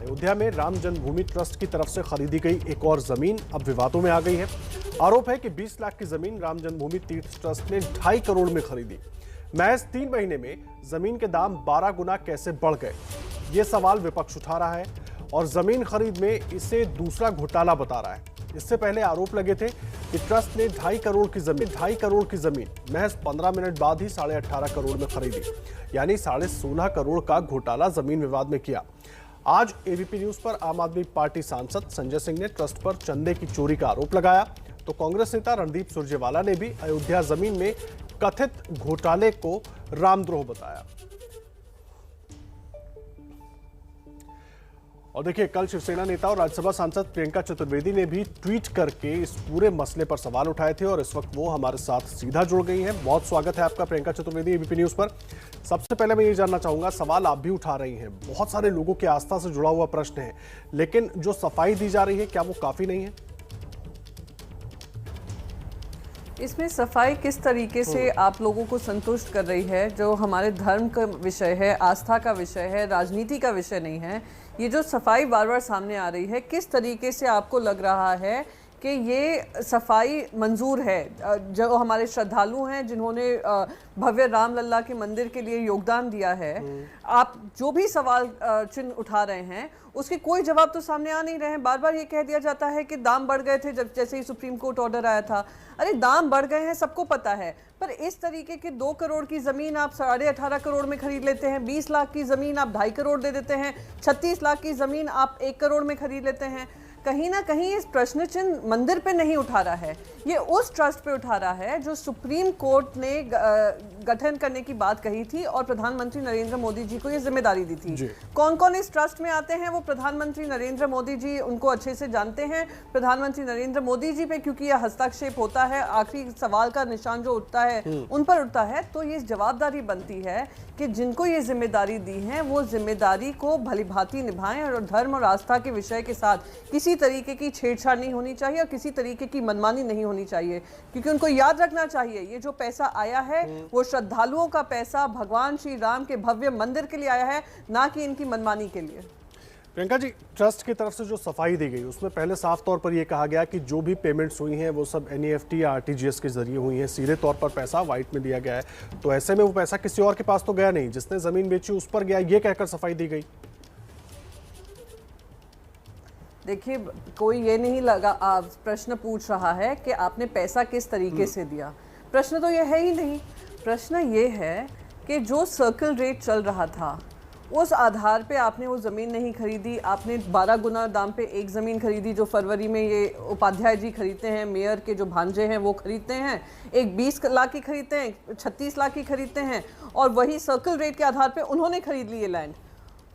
अयोध्या में राम जन्मभूमि ट्रस्ट की तरफ से खरीदी गई एक और जमीन अब विवादों में आ गई है। आरोप है कि 20 लाख की जमीन राम जन्मभूमि तीर्थ ट्रस्ट ने 2.5 करोड़ में खरीदी। महज 3 महीने में जमीन के दाम 12 गुना कैसे बढ़ गए, ये सवाल विपक्ष उठा रहा है और जमीन खरीद में इसे दूसरा घोटाला बता रहा है। इससे पहले आरोप लगे थे कि ट्रस्ट ने 2.5 करोड़ की जमीन महज 15 मिनट बाद ही 18.5 करोड़ में खरीदी, यानी 16.5 करोड़ का घोटाला जमीन विवाद में किया। आज एबीपी न्यूज पर आम आदमी पार्टी सांसद संजय सिंह ने ट्रस्ट पर चंदे की चोरी का आरोप लगाया, तो कांग्रेस नेता रणदीप सुरजेवाला ने भी अयोध्या जमीन में कथित घोटाले को रामद्रोह बताया। और देखिए, कल शिवसेना नेता और राज्यसभा सांसद प्रियंका चतुर्वेदी ने भी ट्वीट करके इस पूरे मसले पर सवाल उठाए थे और इस वक्त वो हमारे साथ सीधा जुड़ गई हैं। बहुत स्वागत है आपका प्रियंका चतुर्वेदी एबीपी न्यूज पर। सबसे पहले मैं ये जानना चाहूंगा, सवाल आप भी उठा रही हैं, बहुत सारे लोगों की आस्था से जुड़ा हुआ प्रश्न है, लेकिन जो सफाई दी जा रही है क्या वो काफी नहीं है? इसमें सफाई किस तरीके से आप लोगों को संतुष्ट कर रही है, जो हमारे धर्म का विषय है, आस्था का विषय है, राजनीति का विषय नहीं है। ये जो सफाई बार बार सामने आ रही है, किस तरीके से आपको लग रहा है कि ये सफाई मंजूर है? जो हमारे श्रद्धालु हैं जिन्होंने भव्य रामलला के मंदिर के लिए योगदान दिया है, आप जो भी सवाल चिन्ह उठा रहे हैं उसके कोई जवाब तो सामने आ नहीं रहे हैं। बार बार ये कह दिया जाता है कि दाम बढ़ गए थे जब जैसे ही सुप्रीम कोर्ट ऑर्डर आया था। अरे दाम बढ़ गए हैं, सबको पता है, पर इस तरीके की 2 करोड़ की जमीन आप 18.5 करोड़ में खरीद लेते हैं, 20 लाख की जमीन आप 2.5 करोड़ दे देते हैं, 36 लाख की जमीन आप 1 करोड़ में खरीद लेते हैं। कहीं ना कहीं इस प्रश्न चिन्ह मंदिर पे नहीं उठा रहा है, ये उस ट्रस्ट पे उठा रहा है जो सुप्रीम कोर्ट ने गठन करने की बात कही थी और प्रधानमंत्री नरेंद्र मोदी जी को ये जिम्मेदारी दी थी। कौन कौन इस ट्रस्ट में आते हैं वो प्रधानमंत्री नरेंद्र मोदी जी उनको अच्छे से जानते हैं। प्रधानमंत्री नरेंद्र मोदी जी पे क्योंकि यह हस्तक्षेप होता है, आखिरी सवाल का निशान जो उठता है उन पर उठता है, तो ये जवाबदारी बनती है कि जिनको ये जिम्मेदारी दी है वो जिम्मेदारी को भलीभांति निभाएं और धर्म और आस्था के विषय के साथ किसी तरीके की छेड़छाड़ नहीं होनी चाहिए और किसी तरीके की मनमानी नहीं होनी चाहिए, क्योंकि उनको याद रखना चाहिए ये जो पैसा आया है वो श्रद्धालुओं का पैसा भगवान श्री राम के भव्य मंदिर के लिए आया है, ना कि इनकी मनमानी के लिए। प्रियंका जी, ट्रस्ट की तरफ से जो सफाई दी गई उसमें पहले साफ तौर पर यह कहा गया कि जो भी पेमेंट्स हुई हैं वो सब NEFT या RTGS के जरिए हुई हैं, सीधे तौर पर पैसा व्हाइट में दिया गया है, तो ऐसे में वो पैसा किसी और के पास तो गया नहीं, जिसने जमीन बेची उस पर गया, ये कहकर सफाई दी गई। देखिए, कोई ये नहीं लगा प्रश्न पूछ रहा है कि आपने पैसा किस तरीके से दिया, प्रश्न तो ये है ही नहीं। प्रश्न ये है कि जो सर्कल रेट चल रहा था उस आधार पे आपने वो ज़मीन नहीं खरीदी, आपने 12 गुना दाम पे एक ज़मीन खरीदी जो फरवरी में ये उपाध्याय जी खरीदते हैं, मेयर के जो भांजे हैं वो खरीदते हैं, एक 20 लाख की खरीदते हैं, 36 लाख की खरीदते हैं, और वही सर्कल रेट के आधार पे उन्होंने खरीद ली ये लैंड।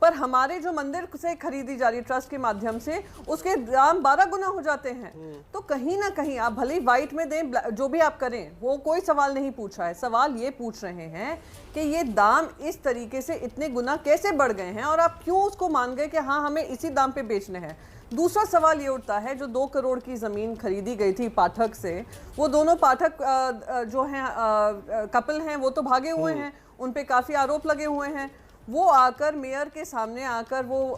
पर हमारे जो मंदिर से खरीदी जा रही ट्रस्ट के माध्यम से उसके दाम 12 गुना हो जाते हैं। तो कहीं ना कहीं आप भले ही वाइट में दें, जो भी आप करें, वो कोई सवाल नहीं पूछ रहा है। सवाल ये पूछ रहे हैं कि ये दाम इस तरीके से इतने गुना कैसे बढ़ गए हैं और आप क्यों उसको मान गए कि हाँ हमें इसी दाम पे बेचने हैं। दूसरा सवाल ये उठता है, जो 2 करोड़ की ज़मीन खरीदी गई थी पाठक से, वो दोनों पाठक जो हैं कपल हैं वो तो भागे हुए हैं, उन पे काफ़ी आरोप लगे हुए हैं। वो आकर मेयर के सामने आकर वो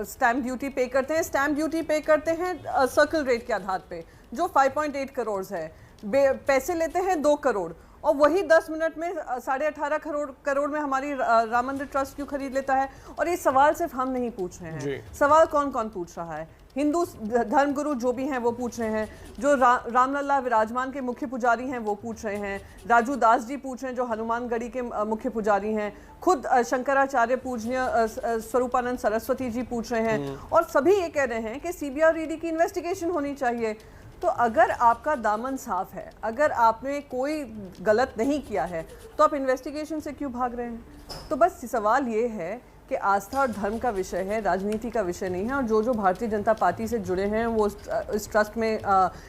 स्टैम्प ड्यूटी पे करते हैं, स्टैम्प ड्यूटी पे करते हैं सर्कल रेट के आधार पे जो 5.8 करोड़ है, पैसे लेते हैं 2 करोड़, और वही 10 मिनट में 18.5 करोड़ में हमारी राम मंदिर ट्रस्ट क्यों खरीद लेता है। और ये सवाल सिर्फ हम नहीं पूछ रहे हैं, सवाल कौन कौन पूछ रहा है? हिंदू धर्मगुरु जो भी हैं वो पूछ रहे हैं, जो रामलला विराजमान के मुख्य पुजारी हैं वो पूछ रहे हैं, राजू दास जी पूछ रहे हैं जो हनुमानगढ़ी के मुख्य पुजारी हैं, खुद शंकराचार्य पूजनीय स्वरूपानंद सरस्वती जी पूछ रहे हैं, और सभी ये कह रहे हैं कि CBI और ED की इन्वेस्टिगेशन होनी चाहिए। तो अगर आपका दामन साफ है, अगर आपने कोई गलत नहीं किया है, तो आप इन्वेस्टिगेशन से क्यों भाग रहे हैं? तो बस सवाल ये है कि आस्था और धर्म का विषय है, राजनीति का विषय नहीं है। और जो भारतीय जनता पार्टी से जुड़े हैं वो इस ट्रस्ट में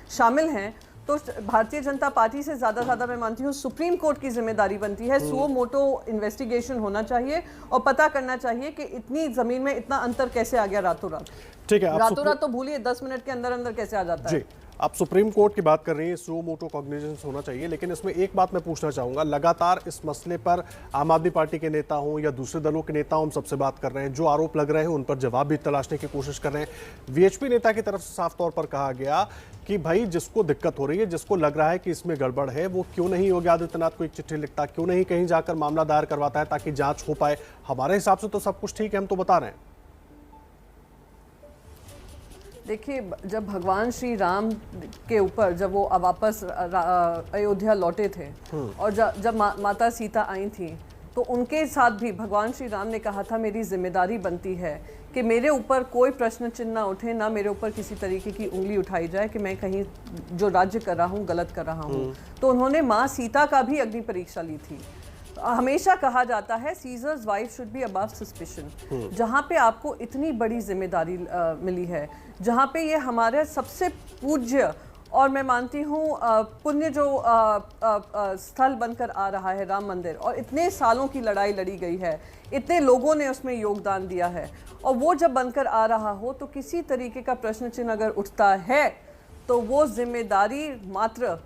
शामिल हैं, तो भारतीय जनता पार्टी से ज़्यादा मैं मानती हूँ सुप्रीम कोर्ट की जिम्मेदारी बनती है। सुओ मोटो इन्वेस्टिगेशन होना चाहिए और पता करना चाहिए कि इतनी ज़मीन में इतना अंतर कैसे आ गया रातों रात। ठीक है, रातों रात तो भूलिए, 10 मिनट के अंदर अंदर कैसे आ जाता है। आप सुप्रीम कोर्ट की बात कर रही हैं, सो मोटो कॉग्निजेंस होना चाहिए, लेकिन इसमें एक बात मैं पूछना चाहूंगा, लगातार इस मसले पर आम आदमी पार्टी के नेता हों या दूसरे दलों के नेता हों, हम सबसे बात कर रहे हैं, जो आरोप लग रहे हैं उन पर जवाब भी तलाशने की कोशिश कर रहे हैं। वीएचपी नेता की तरफ से साफ तौर पर कहा गया कि भाई जिसको दिक्कत हो रही है, जिसको लग रहा है कि इसमें गड़बड़ है, वो क्यों नहीं योगी आदित्यनाथ को एक चिट्ठी लिखता, क्यों नहीं कहीं जाकर मामला दायर करवाता है ताकि जांच हो पाए। हमारे हिसाब से तो सब कुछ ठीक है, हम तो बता रहे हैं। देखिए, जब भगवान श्री राम के ऊपर जब वो वापस अयोध्या लौटे थे और जब माता सीता आई थी, तो उनके साथ भी भगवान श्री राम ने कहा था मेरी जिम्मेदारी बनती है कि मेरे ऊपर कोई प्रश्न चिन्ह ना उठे, ना मेरे ऊपर किसी तरीके की उंगली उठाई जाए कि मैं कहीं जो राज्य कर रहा हूँ गलत कर रहा हूँ। तो उन्होंने माँ सीता का भी अग्नि परीक्षा ली थी। हमेशा कहा जाता है seizures wife should be above suspicion. जहाँ पे आपको इतनी बड़ी जिम्मेदारी मिली है, जहाँ पे ये हमारे सबसे पूज्य और मैं मानती हूँ पुण्य जो स्थल बनकर आ रहा है राम मंदिर, और इतने सालों की लड़ाई लड़ी गई है, इतने लोगों ने उसमें योगदान दिया है, और वो जब बनकर आ रहा हो तो किसी तरीके का प्रश्न चिन्ह अगर उठता है तो वो जिम्मेदारी मात्र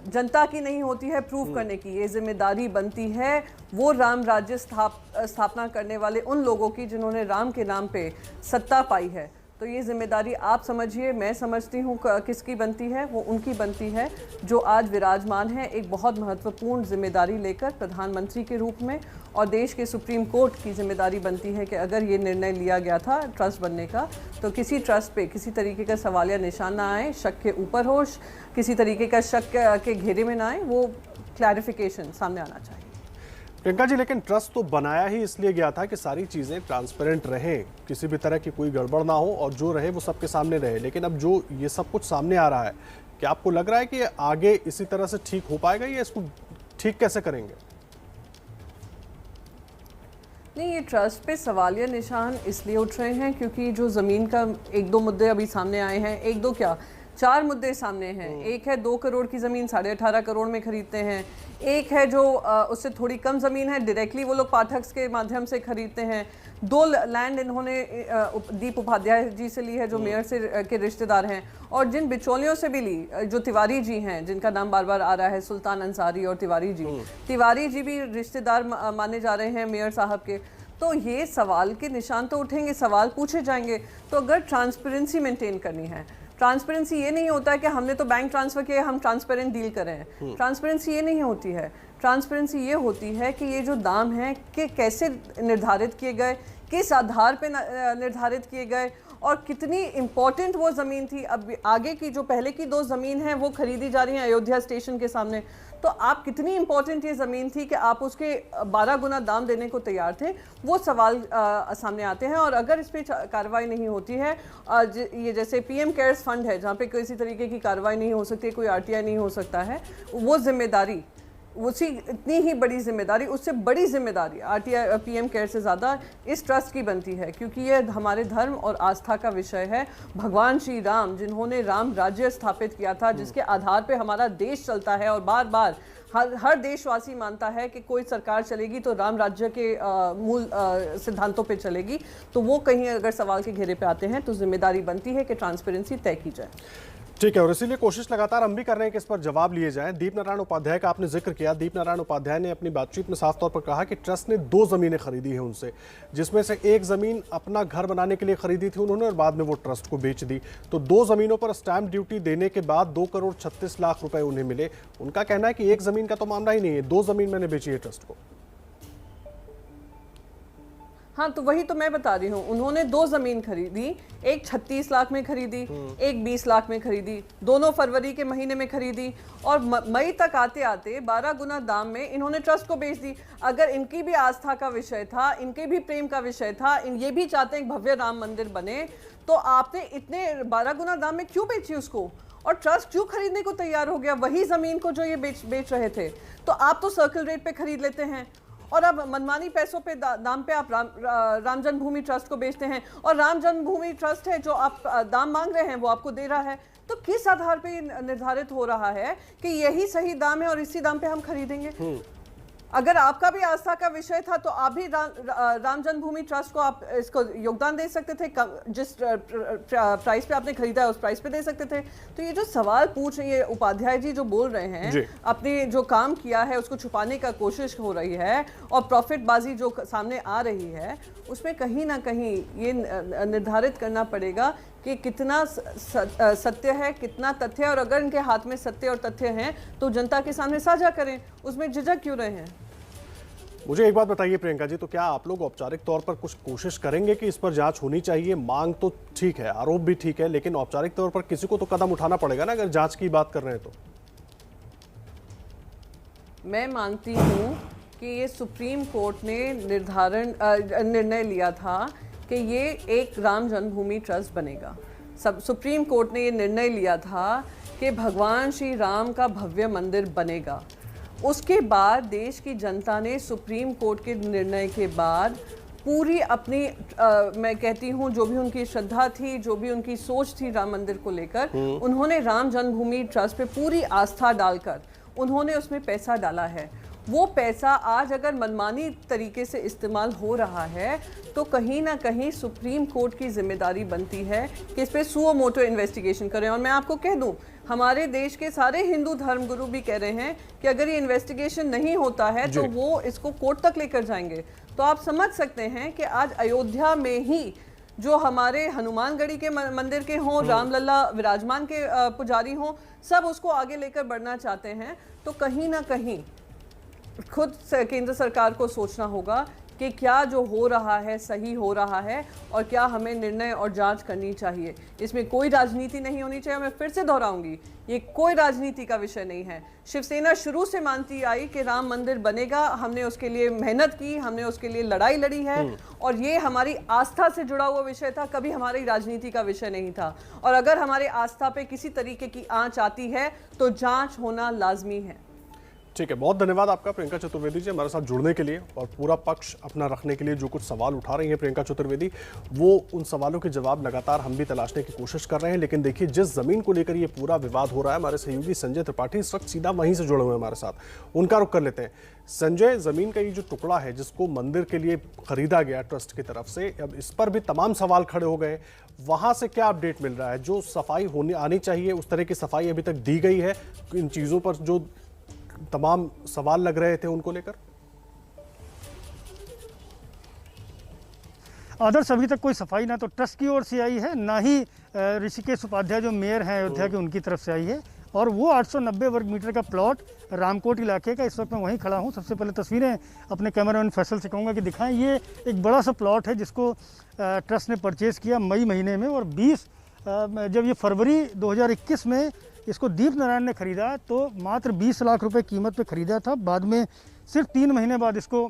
जनता की नहीं होती है प्रूव करने की, ये जिम्मेदारी बनती है वो राम राज्य स्थापना करने वाले उन लोगों की जिन्होंने राम के नाम पे सत्ता पाई है। तो ये जिम्मेदारी आप समझिए, मैं समझती हूँ किसकी बनती है, वो उनकी बनती है जो आज विराजमान है एक बहुत महत्वपूर्ण जिम्मेदारी लेकर प्रधानमंत्री के रूप में, और देश के सुप्रीम कोर्ट की जिम्मेदारी बनती है कि अगर ये निर्णय लिया गया था ट्रस्ट बनने का, तो किसी ट्रस्ट पे किसी तरीके का सवालिया निशान ना आए, शक के ऊपर हो, किसी तरीके का शक के घेरे में ना आए, वो क्लैरिफिकेशन सामने आना चाहिए। प्रियंका जी, लेकिन ट्रस्ट तो बनाया ही इसलिए गया था कि सारी चीज़ें ट्रांसपेरेंट रहें, किसी भी तरह की कोई गड़बड़ ना हो और जो रहे वो सबके सामने रहे। लेकिन अब जो ये सब कुछ सामने आ रहा है, क्या आपको लग रहा है कि आगे इसी तरह से ठीक हो पाएगा या इसको ठीक कैसे करेंगे? नहीं, ये ट्रस्ट पे सवालिया निशान इसलिए उठ रहे हैं क्योंकि जो ज़मीन का एक दो मुद्दे अभी सामने आए हैं, एक दो क्या 4 मुद्दे सामने हैं। एक है 2 करोड़ की ज़मीन 18.5 करोड़ में खरीदते हैं, एक है जो उससे थोड़ी कम ज़मीन है डायरेक्टली वो लोग पाठक के माध्यम से खरीदते हैं। 2 लैंड इन्होंने दीप उपाध्याय जी से ली है जो मेयर से के रिश्तेदार हैं, और जिन बिचौलियों से भी ली, जो तिवारी जी हैं जिनका नाम बार बार आ रहा है, सुल्तान अंसारी और तिवारी जी भी रिश्तेदार माने जा रहे हैं मेयर साहब के। तो ये सवाल के निशान तो उठेंगे, सवाल पूछे जाएंगे। तो अगर ट्रांसपेरेंसी मेंटेन करनी है, ट्रांसपेरेंसी ये नहीं होता है कि हमने तो बैंक ट्रांसफर किया, हम ट्रांसपेरेंट डील कर रहे हैं। ट्रांसपेरेंसी ये नहीं होती है। ट्रांसपेरेंसी ये होती है कि ये जो दाम हैं कि कैसे निर्धारित किए गए, किस आधार पे निर्धारित किए गए, और कितनी इम्पोर्टेंट वो ज़मीन थी। अब आगे की जो पहले की 2 ज़मीन हैं वो खरीदी जा रही हैं अयोध्या स्टेशन के सामने, तो आप कितनी इम्पोर्टेंट ये ज़मीन थी कि आप उसके 12 गुना दाम देने को तैयार थे, वो सवाल सामने आते हैं। और अगर इस पर कार्रवाई नहीं होती है, ये जैसे पीएम केयर्स फंड है जहाँ पे किसी तरीके की कार्रवाई नहीं हो सकती, कोई आरटीआई नहीं हो सकता है, वो जिम्मेदारी उसी इतनी ही बड़ी जिम्मेदारी, उससे बड़ी जिम्मेदारी आरटीआई पीएम केयर से ज़्यादा इस ट्रस्ट की बनती है, क्योंकि ये हमारे धर्म और आस्था का विषय है। भगवान श्री राम जिन्होंने राम राज्य स्थापित किया था, जिसके आधार पे हमारा देश चलता है, और बार बार हर देशवासी मानता है कि कोई सरकार चलेगी तो राम राज्य के मूल सिद्धांतों पे चलेगी, तो वो कहीं अगर सवाल के घेरे पे आते हैं तो जिम्मेदारी बनती है कि ट्रांसपेरेंसी तय की जाए। ठीक है, और इसीलिए कोशिश लगातार हम भी कर रहे हैं कि इस पर जवाब लिए जाएं। दीप नारायण उपाध्याय का आपने जिक्र किया। दीप नारायण उपाध्याय ने अपनी बातचीत में साफ तौर पर कहा कि ट्रस्ट ने 2 ज़मीनें खरीदी हैं उनसे, जिसमें से एक ज़मीन अपना घर बनाने के लिए खरीदी थी उन्होंने और बाद में वो ट्रस्ट को बेच दी। तो 2 ज़मीनों पर स्टैंप ड्यूटी देने के बाद 2 करोड़ 36 लाख रुपए उन्हें मिले। उनका कहना है कि एक ज़मीन का तो मामला ही नहीं है, 2 ज़मीन मैंने बेची है ट्रस्ट को। हाँ, तो वही तो मैं बता रही हूँ, उन्होंने 2 ज़मीन खरीदी, एक 36 लाख में खरीदी, एक 20 लाख में खरीदी, दोनों फरवरी के महीने में खरीदी, और मई तक आते आते 12 गुना दाम में इन्होंने ट्रस्ट को बेच दी। अगर इनकी भी आस्था का विषय था, इनके भी प्रेम का विषय था, ये भी चाहते हैं भव्य राम मंदिर बने, तो आपने इतने 12 गुना दाम में क्यों बेची उसको, और ट्रस्ट क्यों खरीदने को तैयार हो गया वही ज़मीन को जो ये बेच रहे थे? तो आप तो सर्कल रेट पे खरीद लेते हैं, और अब मनमानी पैसों पे दाम पे आप राम जन्मभूमि ट्रस्ट को बेचते हैं, और राम जन्मभूमि ट्रस्ट है जो आप दाम मांग रहे हैं वो आपको दे रहा है। तो किस आधार पे निर्धारित हो रहा है कि यही सही दाम है और इसी दाम पे हम खरीदेंगे? अगर आपका भी आस्था का विषय था तो आप भी राम जन्मभूमि ट्रस्ट को आप इसको योगदान दे सकते थे, जिस प्राइस पे आपने खरीदा है उस प्राइस पे दे सकते थे। तो ये जो सवाल पूछ रही है उपाध्याय जी जो बोल रहे हैं, अपने जो काम किया है उसको छुपाने का कोशिश हो रही है और प्रॉफिटबाजी जो सामने आ रही है, उसमें कहीं ना कहीं ये निर्धारित करना पड़ेगा कि कितना सत्य है, कितना तथ्य है, और अगर इनके हाथ में सत्य और तथ्य हैं तो जनता के सामने साझा करें, उसमें झिझक क्यों रहे हैं। मुझे एक बात बताइए प्रियंका जी, तो क्या आप लोग औपचारिक तौर पर कुछ कोशिश करेंगे कि इस पर जांच होनी चाहिए? मांग तो ठीक है, आरोप भी ठीक है, लेकिन औपचारिक तौर पर किसी को तो कदम उठाना पड़ेगा ना, अगर जांच की बात कर रहे हैं तो। मैं मानती हूँ कि ये सुप्रीम कोर्ट ने निर्णय लिया था कि ये एक राम जन्मभूमि ट्रस्ट बनेगा। सुप्रीम कोर्ट ने ये निर्णय लिया था कि भगवान श्री राम का भव्य मंदिर बनेगा। उसके बाद देश की जनता ने सुप्रीम कोर्ट के निर्णय के बाद पूरी अपनी मैं कहती हूँ जो भी उनकी श्रद्धा थी, जो भी उनकी सोच थी राम मंदिर को लेकर, उन्होंने राम जन्मभूमि ट्रस्ट पे पूरी आस्था डालकर उन्होंने उसमें पैसा डाला है। वो पैसा आज अगर मनमानी तरीके से इस्तेमाल हो रहा है तो कहीं ना कहीं सुप्रीम कोर्ट की जिम्मेदारी बनती है कि इस पे सुओ मोटो इन्वेस्टिगेशन करें। और मैं आपको कह दूं, हमारे देश के सारे हिंदू धर्मगुरु भी कह रहे हैं कि अगर ये इन्वेस्टिगेशन नहीं होता है तो वो इसको कोर्ट तक लेकर जाएंगे। तो आप समझ सकते हैं कि आज अयोध्या में ही जो हमारे हनुमानगढ़ी के मंदिर के हों, रामलला विराजमान के पुजारी हों, सब उसको आगे लेकर बढ़ना चाहते हैं। तो कहीं ना कहीं खुद केंद्र सरकार को सोचना होगा कि क्या जो हो रहा है सही हो रहा है और क्या हमें निर्णय और जांच करनी चाहिए। इसमें कोई राजनीति नहीं होनी चाहिए। मैं फिर से दोहराऊंगी, ये कोई राजनीति का विषय नहीं है। शिवसेना शुरू से मानती आई कि राम मंदिर बनेगा, हमने उसके लिए मेहनत की, हमने उसके लिए लड़ाई लड़ी है और ये हमारी आस्था से जुड़ा हुआ विषय था, कभी हमारी राजनीति का विषय नहीं था। और अगर हमारे आस्था पे किसी तरीके की आंच आती है तो जांच होना लाजमी है। ठीक है, बहुत धन्यवाद आपका प्रियंका चतुर्वेदी जी हमारे साथ जुड़ने के लिए और पूरा पक्ष अपना रखने के लिए। जो कुछ सवाल उठा रही हैं प्रियंका चतुर्वेदी, वो उन सवालों के जवाब लगातार हम भी तलाशने की कोशिश कर रहे हैं। लेकिन देखिए, जिस जमीन को लेकर ये पूरा विवाद हो रहा है, हमारे सहयोगी संजय त्रिपाठी इस वक्त सीधा वहीं से जुड़े हुए हैं हमारे साथ, उनका रुख कर लेते हैं। संजय, जमीन का ये जो टुकड़ा है जिसको मंदिर के लिए खरीदा गया ट्रस्ट की तरफ से, अब इस पर भी तमाम सवाल खड़े हो गए, वहां से क्या अपडेट मिल रहा है? जो सफाई होनी आनी चाहिए उस तरह की सफाई अभी तक दी गई है? इन चीजों पर जो तमाम सवाल लग रहे थे उनको लेकर आदर्श अभी तक कोई सफाई ना तो ट्रस्ट की ओर से आई है, ना ही ऋषिकेश उपाध्याय जो मेयर हैं अयोध्या के उनकी तरफ से आई है। और वो 890 वर्ग मीटर का प्लॉट रामकोट इलाके का, इस वक्त मैं वहीं खड़ा हूँ। सबसे पहले तस्वीरें अपने कैमरामैन फैसल से कहूँगा कि दिखाएं। ये एक बड़ा सा प्लॉट है जिसको ट्रस्ट ने परचेज़ किया मई महीने में, और जब ये फरवरी 2021 में इसको दीप नारायण ने खरीदा तो मात्र 20 लाख रुपए कीमत पे खरीदा था। बाद में सिर्फ 3 महीने बाद इसको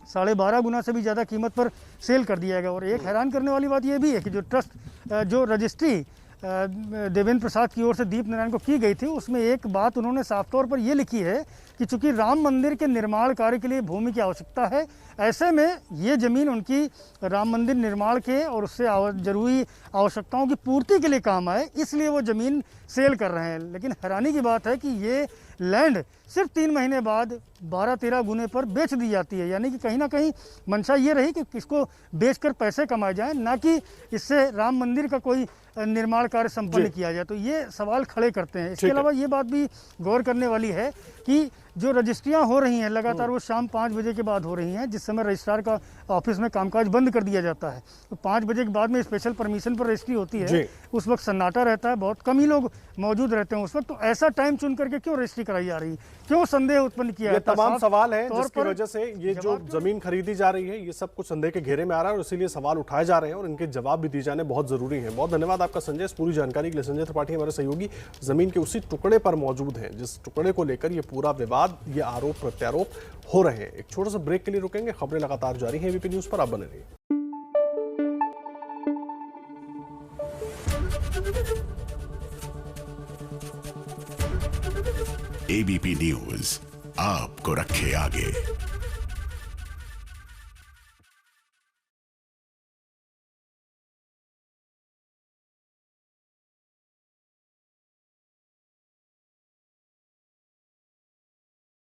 12.5 गुना से भी ज़्यादा कीमत पर सेल कर दिया गया। और एक हैरान करने वाली बात यह भी है कि जो ट्रस्ट जो रजिस्ट्री देवेंद्र प्रसाद की ओर से दीप नारायण को की गई थी, उसमें एक बात उन्होंने साफ तौर पर यह लिखी है कि चूंकि राम मंदिर के निर्माण कार्य के लिए भूमि की आवश्यकता है, ऐसे में ये ज़मीन उनकी राम मंदिर निर्माण के और उससे जरूरी आवश्यकताओं की पूर्ति के लिए काम आए, इसलिए वो ज़मीन सेल कर रहे हैं। लेकिन हैरानी की बात है कि ये लैंड सिर्फ 3 महीने बाद 12-13 गुने पर बेच दी जाती है। यानी कि कहीं ना कहीं मंशा ये रही कि इसको बेचकर पैसे कमाए जाएं, ना कि इससे राम मंदिर का कोई निर्माण कार्य संपन्न किया जाए। तो ये सवाल खड़े करते हैं। इसके अलावा ये बात भी गौर करने वाली है कि जो रजिस्ट्रियां हो रही हैं लगातार वो शाम 5 बजे के बाद हो रही हैं, जिस समय रजिस्ट्रार का ऑफिस में कामकाज बंद कर दिया जाता है। तो 5 बजे के बाद में स्पेशल परमिशन पर रजिस्ट्री होती है, उस वक्त सन्नाटा रहता है, बहुत कम ही लोग मौजूद रहते हैं उस वक्त। तो ऐसा टाइम चुन करके क्यों रजिस्ट्री कराई जा रही है, क्यों संदेह उत्पन्न किया जाता है? तमाम सवाल हैं जिसकी वजह से ये जो जमीन खरीदी जा रही है ये सब कुछ संदेह के घेरे में आ रहा है और इसीलिए सवाल उठाए जा रहे हैं और इनके जवाब भी दिए जाने बहुत जरूरी हैं। बहुत धन्यवाद आपका संजय इस पूरी जानकारी के लिए। संजय त्रिपाठी हमारे सहयोगी जमीन के उसी टुकड़े पर मौजूद हैं जिस टुकड़े को लेकर ये पूरा विवाद, ये आरोप प्रत्यारोप हो रहे हैं। एक छोटा सा ब्रेक के लिए रुकेंगे, खबरें लगातार जारी हैं एबीपी न्यूज पर, आप बने रहिए। एबीपी न्यूज आपको रखे आगे।